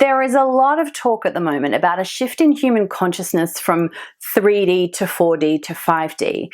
There is a lot of talk at the moment about a shift in human consciousness from 3D to 4D to 5D,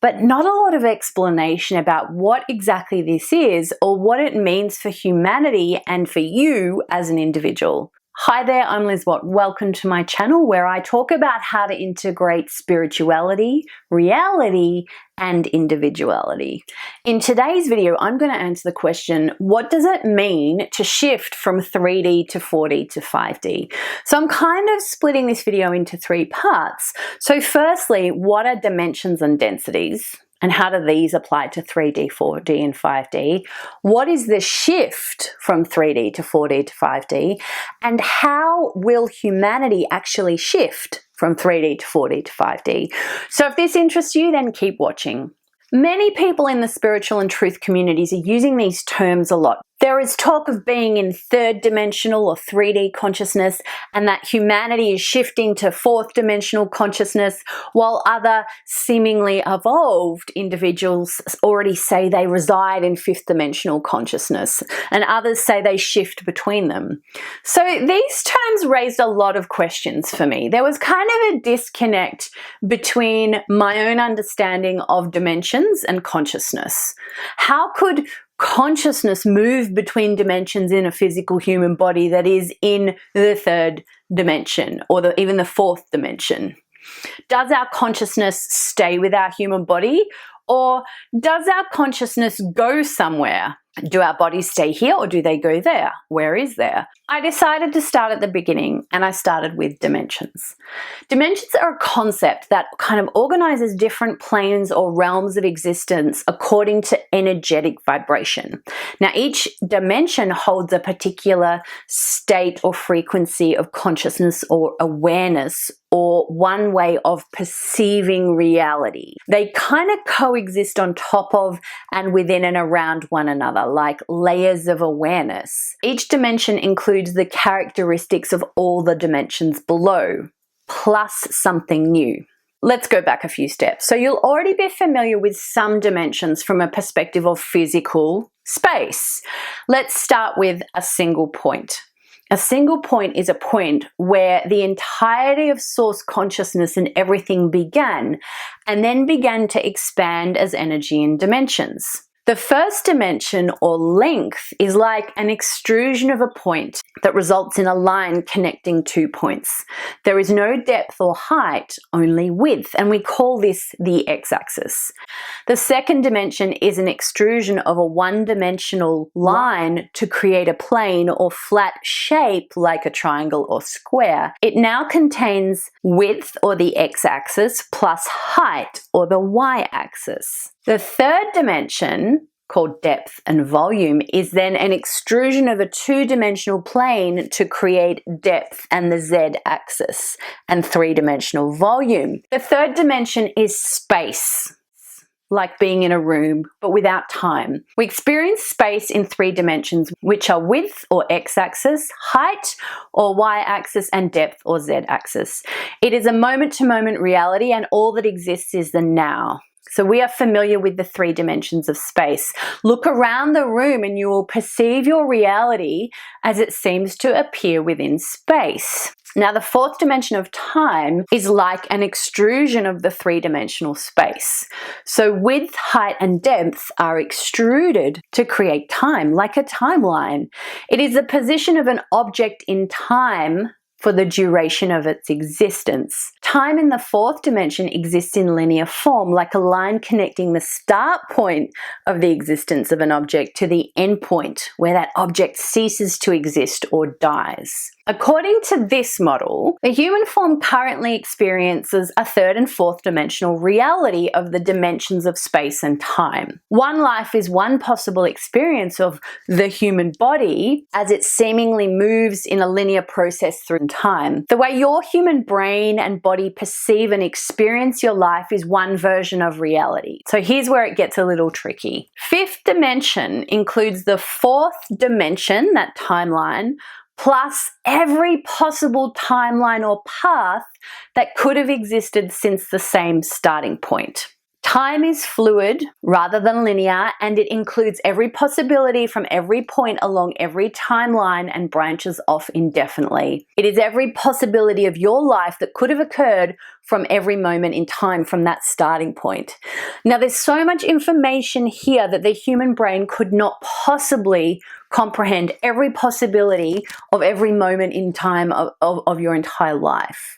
but not a lot of explanation about what exactly this is or what it means for humanity and for you as an individual. Hi there, I'm Liz Watt. Welcome to my channel where I talk about how to integrate spirituality, reality, and individuality. In today's video, I'm going to answer the question, what does it mean to shift from 3D to 4D to 5D? So I'm kind of splitting this video into three parts. So firstly, what are dimensions and densities? And how do these apply to 3D, 4D, and 5D? What is the shift from 3D to 4D to 5D? And how will humanity actually shift from 3D to 4D to 5D? So if this interests you, then keep watching. Many people in the spiritual and truth communities are using these terms a lot. There is talk of being in third dimensional or 3D consciousness and that humanity is shifting to fourth dimensional consciousness, while other seemingly evolved individuals already say they reside in fifth dimensional consciousness, and others say they shift between them. So these terms raised a lot of questions for me. There was kind of a disconnect between my own understanding of dimensions and consciousness. How could consciousness move between dimensions in a physical human body that is in the third dimension or even the fourth dimension? Does our consciousness stay with our human body, or does our consciousness go somewhere? Do our bodies stay here or do they go there? Where is there? I decided to start at the beginning, and I started with dimensions. Dimensions are a concept that kind of organizes different planes or realms of existence according to energetic vibration. Now, each dimension holds a particular state or frequency of consciousness or awareness, or one way of perceiving reality. They kind of coexist on top of and within and around one another, like layers of awareness. Each dimension includes the characteristics of all the dimensions below, plus something new. Let's go back a few steps. So you'll already be familiar with some dimensions from a perspective of physical space. Let's start with a single point. A single point is a point where the entirety of source consciousness and everything began, and then began to expand as energy in dimensions. The first dimension, or length, is like an extrusion of a point that results in a line connecting two points. There is no depth or height, only width, and we call this the x-axis. The second dimension is an extrusion of a one-dimensional line to create a plane or flat shape like a triangle or square. It now contains width, or the x-axis, plus height, or the y-axis. The third dimension, called depth and volume, is then an extrusion of a two-dimensional plane to create depth and the z-axis, and three-dimensional volume. The third dimension is space, like being in a room, but without time. We experience space in three dimensions, which are width, or x-axis, height, or y-axis, and depth, or z-axis. It is a moment-to-moment reality, and all that exists is the now. So we are familiar with the three dimensions of space. Look around the room and you will perceive your reality as it seems to appear within space. Now, the fourth dimension of time is like an extrusion of the three-dimensional space. So width, height, and depth are extruded to create time, like a timeline. It is the position of an object in time for the duration of its existence. Time in the fourth dimension exists in linear form, like a line connecting the start point of the existence of an object to the end point, where that object ceases to exist or dies. According to this model, the human form currently experiences a third and fourth dimensional reality of the dimensions of space and time. One life is one possible experience of the human body as it seemingly moves in a linear process through time. The way your human brain and body perceive and experience your life is one version of reality. So here's where it gets a little tricky. Fifth dimension includes the fourth dimension, that timeline, plus every possible timeline or path that could have existed since the same starting point. Time is fluid rather than linear, and it includes every possibility from every point along every timeline and branches off indefinitely. It is every possibility of your life that could have occurred from every moment in time from that starting point. Now, there's so much information here that the human brain could not possibly comprehend every possibility of every moment in time of your entire life.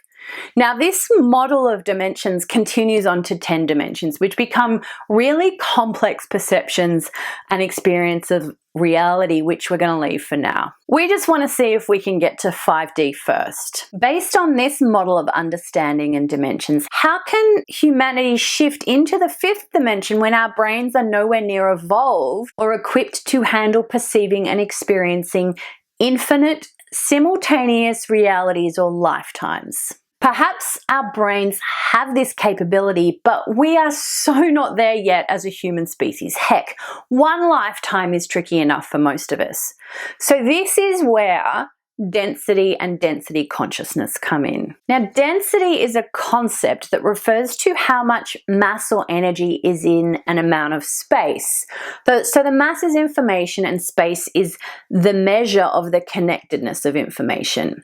Now, this model of dimensions continues on to 10 dimensions, which become really complex perceptions and experience of reality, which we're going to leave for now. We just want to see if we can get to 5D first. Based on this model of understanding and dimensions, how can humanity shift into the 5th dimension when our brains are nowhere near evolved or equipped to handle perceiving and experiencing infinite, simultaneous realities or lifetimes? Perhaps our brains have this capability, but we are so not there yet as a human species. Heck, one lifetime is tricky enough for most of us. So this is where density and density consciousness come in. Now, density is a concept that refers to how much mass or energy is in an amount of space. So the mass is information and space is the measure of the connectedness of information.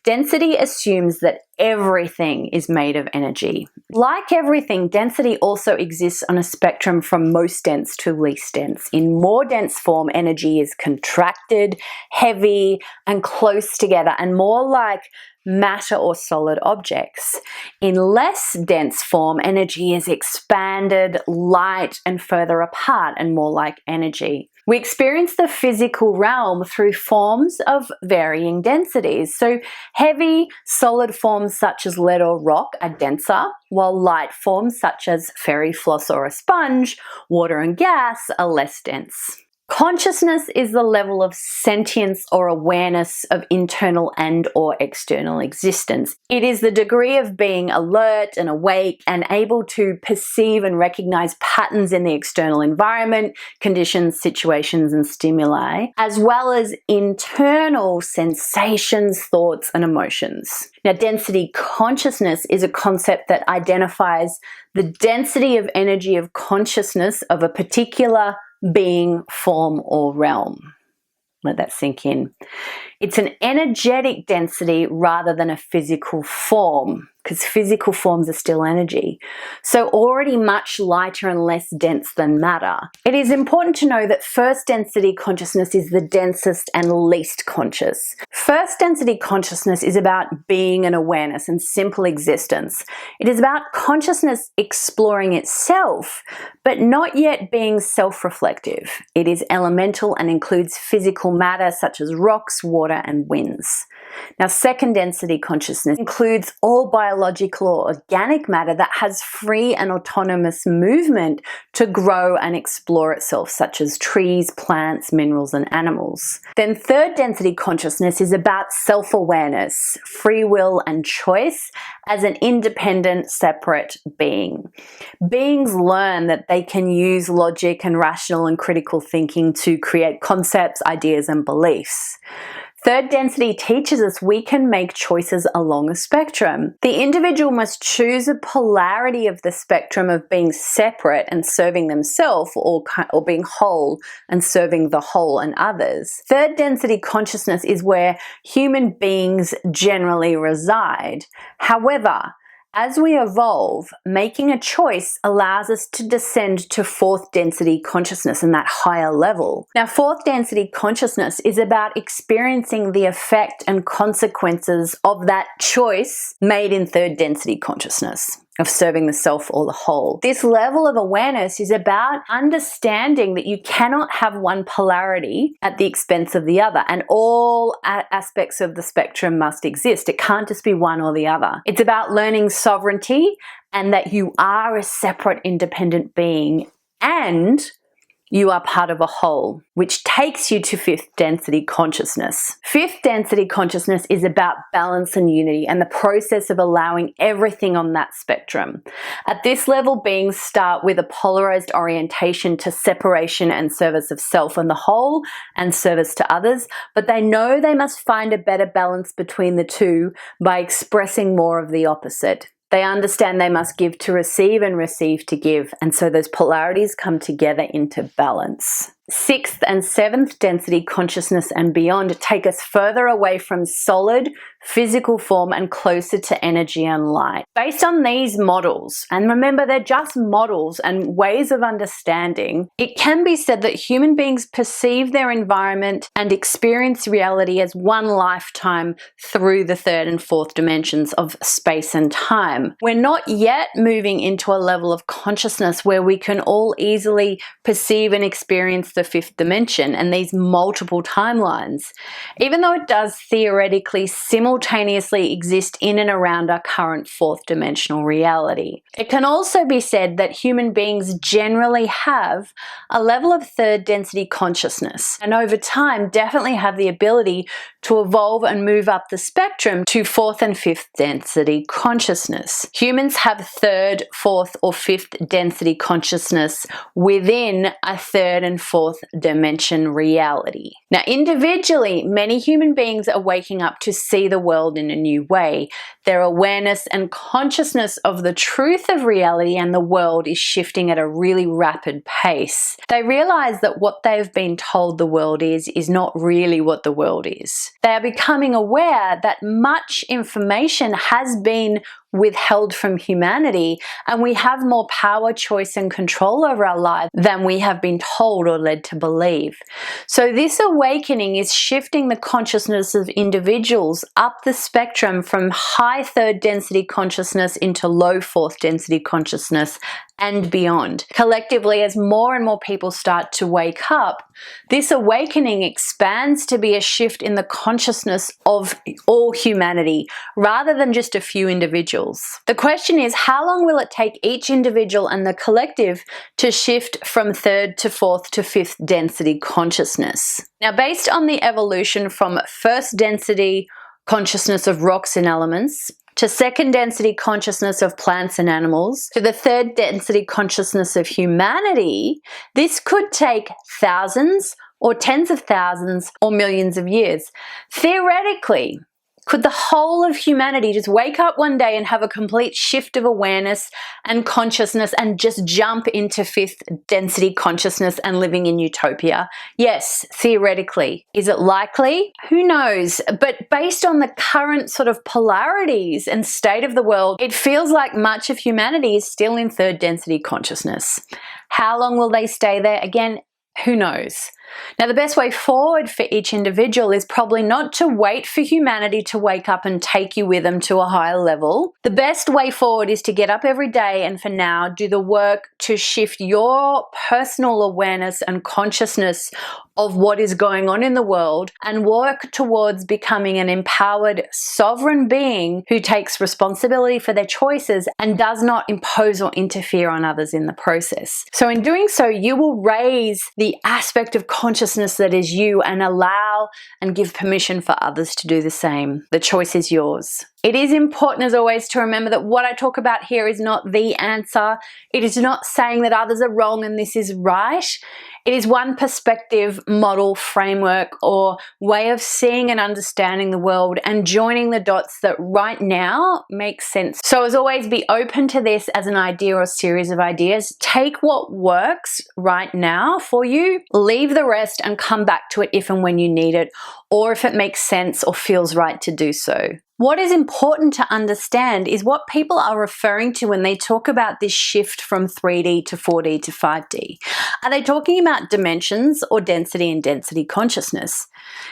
Density assumes that everything is made of energy. Like everything, density also exists on a spectrum from most dense to least dense. In more dense form, energy is contracted, heavy, and close together, and more like matter or solid objects. In less dense form, energy is expanded, light, and further apart, and more like energy. We experience the physical realm through forms of varying densities. So heavy, solid forms such as lead or rock are denser, while light forms such as fairy floss or a sponge, water and gas are less dense. Consciousness is the level of sentience or awareness of internal and or external existence. It is the degree of being alert and awake and able to perceive and recognize patterns in the external environment, conditions, situations, and stimuli, as well as internal sensations, thoughts, and emotions. Now, density consciousness is a concept that identifies the density of energy of consciousness of a particular being, form, or realm. Let that sink in. It's an energetic density rather than a physical form, because physical forms are still energy. So already much lighter and less dense than matter. It is important to know that first density consciousness is the densest and least conscious. First density consciousness is about being and awareness and simple existence. It is about consciousness exploring itself, but not yet being self-reflective. It is elemental and includes physical matter such as rocks, water, and winds. Now, second density consciousness includes all biological or organic matter that has free and autonomous movement to grow and explore itself, such as trees, plants, minerals, and animals. Then third density consciousness is about self-awareness, free will, and choice as an independent, separate being. Beings learn that they can use logic and rational and critical thinking to create concepts, ideas, and beliefs. Third density teaches us we can make choices along a spectrum. The individual must choose a polarity of the spectrum of being separate and serving themselves, or being whole and serving the whole and others. Third density consciousness is where human beings generally reside. However, as we evolve, making a choice allows us to descend to fourth density consciousness and that higher level. Now, fourth density consciousness is about experiencing the effect and consequences of that choice made in third density consciousness, of serving the self or the whole. This level of awareness is about understanding that you cannot have one polarity at the expense of the other, and all aspects of the spectrum must exist. It can't just be one or the other. It's about learning sovereignty and that you are a separate, independent being, and you are part of a whole, which takes you to fifth density consciousness. Fifth density consciousness is about balance and unity and the process of allowing everything on that spectrum. At this level, beings start with a polarized orientation to separation and service of self and the whole, and service to others, but they know they must find a better balance between the two by expressing more of the opposite. They understand they must give to receive and receive to give, and so those polarities come together into balance. Sixth and seventh density consciousness and beyond take us further away from solid physical form and closer to energy and light. Based on these models, and remember they're just models and ways of understanding, it can be said that human beings perceive their environment and experience reality as one lifetime through the third and fourth dimensions of space and time. We're not yet moving into a level of consciousness where we can all easily perceive and experience the fifth dimension and these multiple timelines, even though it does theoretically simultaneously exist in and around our current fourth dimensional reality. It can also be said that human beings generally have a level of third density consciousness, and over time definitely have the ability to evolve and move up the spectrum to fourth and fifth density consciousness. Humans have third, fourth, or fifth density consciousness within a third and fourth dimension reality. Now, individually, many human beings are waking up to see the world in a new way. Their awareness and consciousness of the truth of reality and the world is shifting at a really rapid pace. They realize that what they've been told the world is not really what the world is. They are becoming aware that much information has been withheld from humanity, and we have more power, choice, and control over our lives than we have been told or led to believe. So this awakening is shifting the consciousness of individuals up the spectrum from high third density consciousness into low fourth density consciousness and beyond. Collectively, as more and more people start to wake up, this awakening expands to be a shift in the consciousness of all humanity rather than just a few individuals. The question is, how long will it take each individual and the collective to shift from third to fourth to fifth density consciousness? Now, based on the evolution from first density consciousness of rocks and elements to second density consciousness of plants and animals, to the third density consciousness of humanity, this could take thousands or tens of thousands or millions of years. Theoretically, could the whole of humanity just wake up one day and have a complete shift of awareness and consciousness and just jump into fifth density consciousness and living in utopia? Yes, theoretically. Is it likely? Who knows? But based on the current sort of polarities and state of the world, it feels like much of humanity is still in third density consciousness. How long will they stay there? Again, who knows? Now, the best way forward for each individual is probably not to wait for humanity to wake up and take you with them to a higher level. The best way forward is to get up every day and for now do the work to shift your personal awareness and consciousness of what is going on in the world and work towards becoming an empowered, sovereign being who takes responsibility for their choices and does not impose or interfere on others in the process. So in doing so, you will raise the aspect of consciousness that is you and allow and give permission for others to do the same. The choice is yours. It is important, as always, to remember that what I talk about here is not the answer. It is not saying that others are wrong and this is right. It is one perspective, model, framework, or way of seeing and understanding the world and joining the dots that right now make sense. So as always, be open to this as an idea or series of ideas. Take what works right now for you, leave the rest and come back to it if and when you need it, or if it makes sense or feels right to do so. What is important to understand is what people are referring to when they talk about this shift from 3D to 4D to 5D. Are they talking about dimensions or density and density consciousness?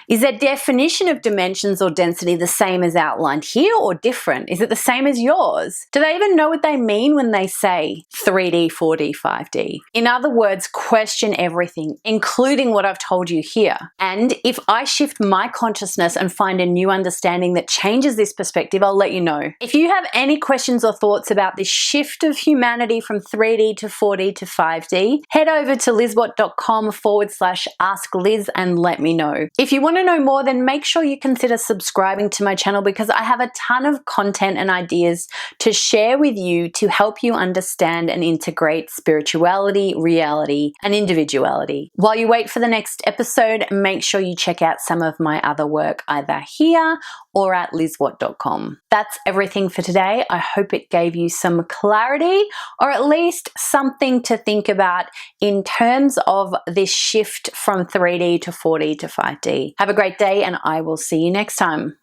Is their definition of dimensions or density the same as outlined here or different? Is it the same as yours? Do they even know what they mean when they say 3D, 4D, 5D? In other words, question everything, including what I've told you here. And if I shift my consciousness and find a new understanding that changes this perspective, I'll let you know. If you have any questions or thoughts about this shift of humanity from 3D to 4D to 5D, head over to lizbot.com/askliz and let me know. If you want to know more, then make sure you consider subscribing to my channel because I have a ton of content and ideas to share with you to help you understand and integrate spirituality, reality, and individuality. While you wait for the next episode, make sure you check out some of my other work either here or at lizbot.com. what.com. That's everything for today. I hope it gave you some clarity, or at least something to think about in terms of this shift from 3D to 4D to 5D. Have a great day, and I will see you next time.